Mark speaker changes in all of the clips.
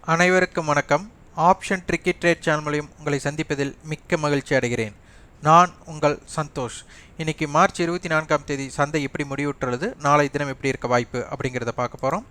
Speaker 1: அனைவருக்கும் வணக்கம். Option tricky trade channel மூலம் உங்களை சந்திப்பதில் மிக்க மகிழ்ச்சி அடைகிறேன். நான் உங்கள் சந்தோஷ். இன்னைக்கு மார்ச் 24ஆம் தேதி சந்தை எப்படி முடிவுற்றுள்ளது, நாளை தினம் எப்படி இருக்க வாய்ப்பு அப்படிங்கிறத பார்க்க போகிறோம்.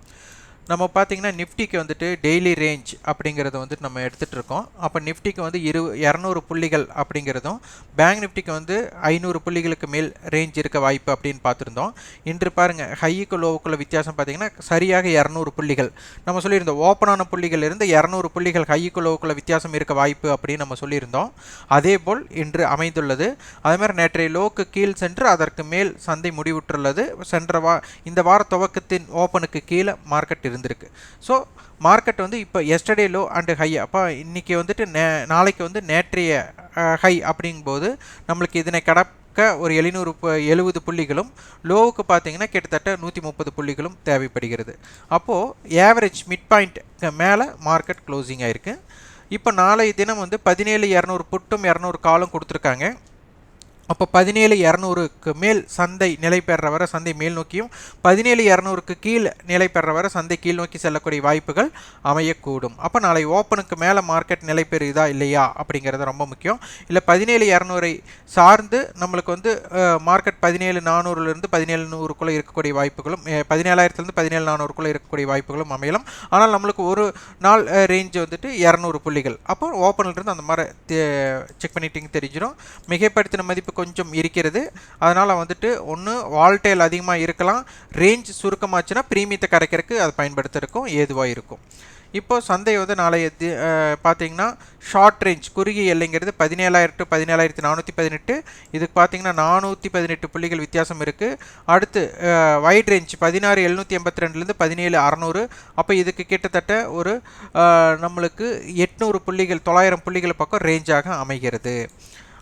Speaker 1: நம்ம பார்த்தீங்கன்னா நிஃப்டிக்கு வந்துட்டு டெய்லி ரேஞ்ச் அப்படிங்கிறத வந்துட்டு நம்ம எடுத்துகிட்டு இருக்கோம். அப்போ நிஃப்டிக்கு வந்து 200 புள்ளிகள் அப்படிங்கிறதும் பேங்க் நிஃப்டிக்கு வந்து 500 புள்ளிகளுக்கு மேல் ரேஞ்ச் இருக்க வாய்ப்பு அப்படின்னு பார்த்துருந்தோம். இன்று பாருங்கள், ஹைக்கு லோவுக்குள்ள வித்தியாசம் பார்த்தீங்கன்னா சரியாக 200 புள்ளிகள். நம்ம சொல்லியிருந்தோம் ஓப்பனான புள்ளிகள் இருந்து 200 புள்ளிகள் ஹைக்கு லோவுக்குள்ள வித்தியாசம் இருக்க வாய்ப்பு அப்படின்னு நம்ம சொல்லியிருந்தோம். அதே போல் இன்று அமைந்துள்ளது. அதேமாதிரி நேற்றைய லோவுக்கு கீழ் சென்று அதற்கு மேல் சந்தை முடிவுற்றுள்ளது. இந்த வார துவக்கத்தின் ஓப்பனுக்கு கீழே மார்க்கெட் இருந்திருக்கு. ஸோ மார்க்கெட் வந்து இப்போ எஸ்டர்டே லோ அண்டு ஹை. அப்போ இன்றைக்கி வந்துட்டு நாளைக்கு வந்து நேற்றைய ஹை அப்படிங்கும்போது நம்மளுக்கு இதனை கடக்க ஒரு 770 புள்ளிகளும், லோவுக்கு பார்த்தீங்கன்னா கிட்டத்தட்ட 130 புள்ளிகளும் தேவைப்படுகிறது. அப்போது ஏவரேஜ் மிட் பாயிண்ட் மேலே மார்க்கெட் க்ளோசிங் ஆகிருக்கு. இப்போ நாளைய தினம் வந்து 17,200 புட்டும் 200 காலும் கொடுத்துருக்காங்க. அப்போ 17,200க்கு மேல் சந்தை நிலை பெற வர சந்தை மேல் நோக்கியும், 17,200க்கு கீழ் நிலை பெற வர சந்தை கீழ் நோக்கி செல்லக்கூடிய வாய்ப்புகள் அமையக்கூடும். அப்போ நாளை ஓப்பனுக்கு மேலே மார்க்கெட் நிலை பெறுதா இல்லையா அப்படிங்கிறது ரொம்ப முக்கியம். இல்லை 17,200 சார்ந்து நம்மளுக்கு வந்து மார்க்கெட் 17,400லேருந்து 17,100க்குள்ளே இருக்கக்கூடிய வாய்ப்புகளும், 17,000லேருந்து 17,400க்குள்ளே இருக்கக்கூடிய வாய்ப்புகளும் அமையலாம். ஆனால் நம்மளுக்கு ஒரு நாள் ரேஞ்ச் வந்துட்டு 200 புள்ளிகள். அப்போ ஓப்பனிலிருந்து அந்த மாதிரி செக் பண்ணிட்டிங்க தெரிஞ்சிடும். மிகைப்படுத்தின மதிப்பு கொஞ்சம் இருக்கிறது. அதனால் வந்துட்டு ஒன்று வால்டைல் அதிகமாக இருக்கலாம், ரேஞ்ச் சுருக்கமாச்சுன்னா பிரீமியத்தை கரைக்கிறதுக்கு அதை பயன்படுத்துறதுக்கும் ஏதுவாக இருக்கும். இப்போ சந்தை வந்து நாளைய பார்த்தீங்கன்னா ஷார்ட் ரேஞ்ச் குறுகிய எல்லைங்கிறது 17,000 to 17,418. இதுக்கு பார்த்தீங்கன்னா 418 புள்ளிகள் வித்தியாசம் இருக்குது. அடுத்து வைட் ரேஞ்ச் 16,782லேருந்து 17,600. அப்போ இதுக்கு கிட்டத்தட்ட ஒரு நம்மளுக்கு 800 புள்ளிகள் 900 புள்ளிகள் பக்கம் ரேஞ்சாக அமைகிறது.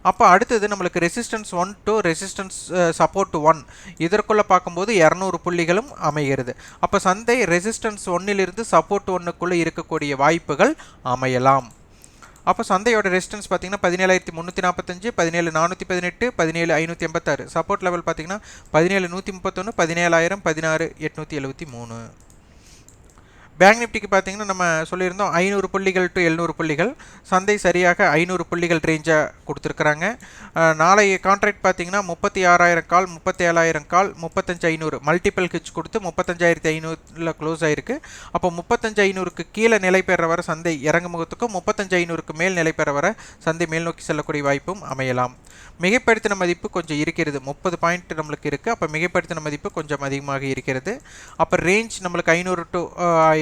Speaker 1: அப்போ அடுத்தது நம்மளுக்கு ரெசிஸ்டன்ஸ் 1 to ரெசிஸ்டன்ஸ் சப்போர்ட் 1 இதற்குள்ளே பார்க்கும்போது 200 புள்ளிகளும் அமைகிறது. அப்போ சந்தை ரெசிஸ்டன்ஸ் 1லிருந்து சப்போர்ட் 1க்குள்ளே இருக்கக்கூடிய வாய்ப்புகள் அமையலாம். அப்போ சந்தையோட ரெசிஸ்டன்ஸ் பார்த்தீங்கன்னா 17,345, 17,418, 17,586. சப்போர்ட் லெவல் பார்த்தீங்கன்னா 17,131, 17,000, 16,873. பேங்க் நிஃப்டிக்கு பார்த்தீங்கன்னா நம்ம சொல்லியிருந்தோம் 500 புள்ளிகள் டு 700 புள்ளிகள். சந்தை சரியாக 500 புள்ளிகள் ரேஞ்சாக கொடுத்துருக்குறாங்க. நாளைய கான்ட்ராக்ட் பார்த்தீங்கன்னா 36,000 கால், 37,000 கால், 35,500 மல்டிபிள் ஹிட்ச் கொடுத்து 35,500ல் க்ளோஸ் ஆகிருக்கு. அப்போ 35,500க்கு கீழே நிலை பெற வர சந்தை இறங்கு முகத்துக்கும், 35,500க்கு மேல் நிலை பெற வர சந்தை மேல் நோக்கி செல்லக்கூடிய வாய்ப்பும் அமையலாம். மிகைப்படுத்தின மதிப்பு கொஞ்சம் இருக்கிறது, 30 பாயிண்ட் நம்மளுக்கு இருக்குது. அப்போ மிகைப்படுத்தின மதிப்பு கொஞ்சம் அதிகமாக இருக்கிறது. அப்போ ரேஞ்ச் நம்மளுக்கு 500 to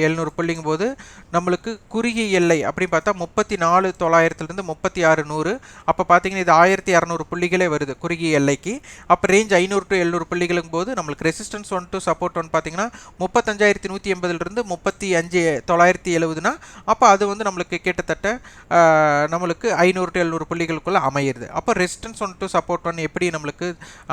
Speaker 1: 700 புள்ளிங்கும் போது நம்மளுக்கு குறுகிய எல்லை அப்படி பார்த்தா 34,900லேருந்து 36,100. அப்போ பார்த்தீங்கன்னா இது 1,200 புள்ளிகளே வருது குறுகிய எல்லைக்கு. அப்போ ரேஞ்ச் 500 to 700 புள்ளிகளும் போது நம்மளுக்கு ரெசிஸ்டன்ஸ் 1 to சப்போர்ட் 1 பார்த்தீங்கன்னா 35,180லேருந்து 35,970னா அப்போ அது வந்து நம்மளுக்கு கிட்டத்தட்ட நம்மளுக்கு 500 to 700 புள்ளிகளுக்குள்ளே அமையிறது. அப்போ ரெசிஸ்டன்ஸ் 1 to சப்போர்ட் 1 எப்படி நம்மளுக்கு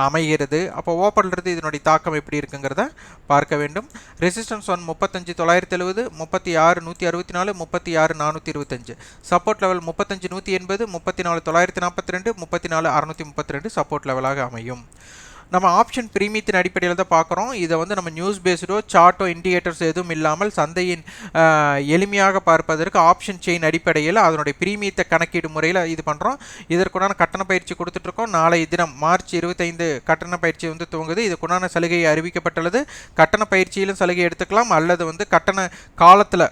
Speaker 1: அமைகிறது, அப்போ ஓப்பன்றது இதனுடைய தாக்கம் எப்படி இருக்குங்கிறத பார்க்க வேண்டும். ரெசிஸ்டன்ஸ் 1 35,970, 36,164, 36,425. சப்போர்ட் லெவல் 35,180, 34,942, 34,632 சப்போர்ட் லெவலாக அமையும். நம்ம ஆப்ஷன் பிரீமியத்தின் அடிப்படையில் தான் பார்க்குறோம். இதை வந்து நம்ம நியூஸ் பேஸ்டோ சார்ட்டோ இண்டிகேட்டர்ஸ் எதுவும் இல்லாமல் சந்தையின் எளிமையாக பார்ப்பதற்கு ஆப்ஷன் செயின் அடிப்படையில் அதனுடைய பிரீமியத்தை கணக்கீடு முறையில் இது பண்ணுறோம். இதற்குண்டான கட்டண பயிற்சி கொடுத்துட்ருக்கோம். நாளைய தினம் மார்ச் 25 கட்டண பயிற்சி வந்து துவங்குது. இதுக்குண்டான சலுகை அறிவிக்கப்பட்டுள்ளது. கட்டண பயிற்சியிலும் சலுகை எடுத்துக்கலாம், அல்லது வந்து கட்டண காலத்தில்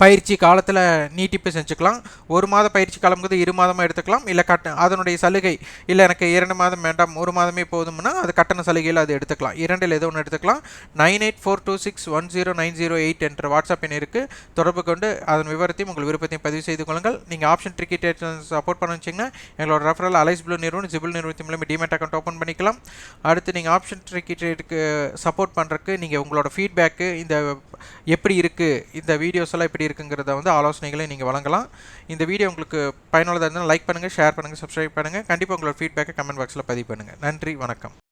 Speaker 1: பயிற்சி காலத்தில் நீட்டிப்பு செஞ்சுக்கலாம். 1 மாத பயிற்சி காலம்ங்கிறது 2 மாதமாக எடுத்துக்கலாம். இல்லை அதனுடைய சலுகை இல்லை எனக்கு 2 மாதம் வேண்டாம் 1 மாதமே போதும்னா அது கட்டண சலுகையில் அது எடுத்துக்கலாம். இரண்டில் ஏதோ ஒன்று எடுத்துக்கலாம். 9842610908 என்ற வாட்ஸ்அப் எண் இருக்குது. தொடர்பு கொண்டு அதன் விவரத்தையும் உங்கள் விருப்பத்தையும் பதிவு செய்து கொள்ளுங்கள். நீங்கள் ஆப்ஷன் ட்ரிக்கி ட்ரேட் சப்போர்ட் பண்ண வச்சிங்கன்னா எங்களோட ரெஃபரல் அலைஸ் ப்ளூ நிறுவனம் ஜிபிள் நிறுவனத்தின் மூலமாக டிமேட் அக்கௌண்ட் ஓப்பன் பண்ணிக்கலாம். அடுத்து நீங்கள் ஆப்ஷன் ட்ரிக்கி ட்ரேட்டுக்கு சப்போர்ட் பண்ணுறதுக்கு நீங்கள் உங்களோட ஃபீட்பேக்கு இந்த எப்படி இருக்குது, இந்த வீடியோஸ் எல்லாம் எப்படி இருக்குங்கிறத வந்து ஆலோசனைகளை நீங்கள் வழங்கலாம். இந்த வீடியோ உங்களுக்கு பயனுள்ளதாக இருந்தால் லைக் பண்ணுங்கள், ஷேர் பண்ணுங்கள், சப்ஸ்கிரைப் பண்ணுங்கள். கண்டிப்பாக உங்களோட ஃபீட்பேக்கை கமெண்ட் பாக்ஸில் பதிவு பண்ணுங்கள். நன்றி, வணக்கம்.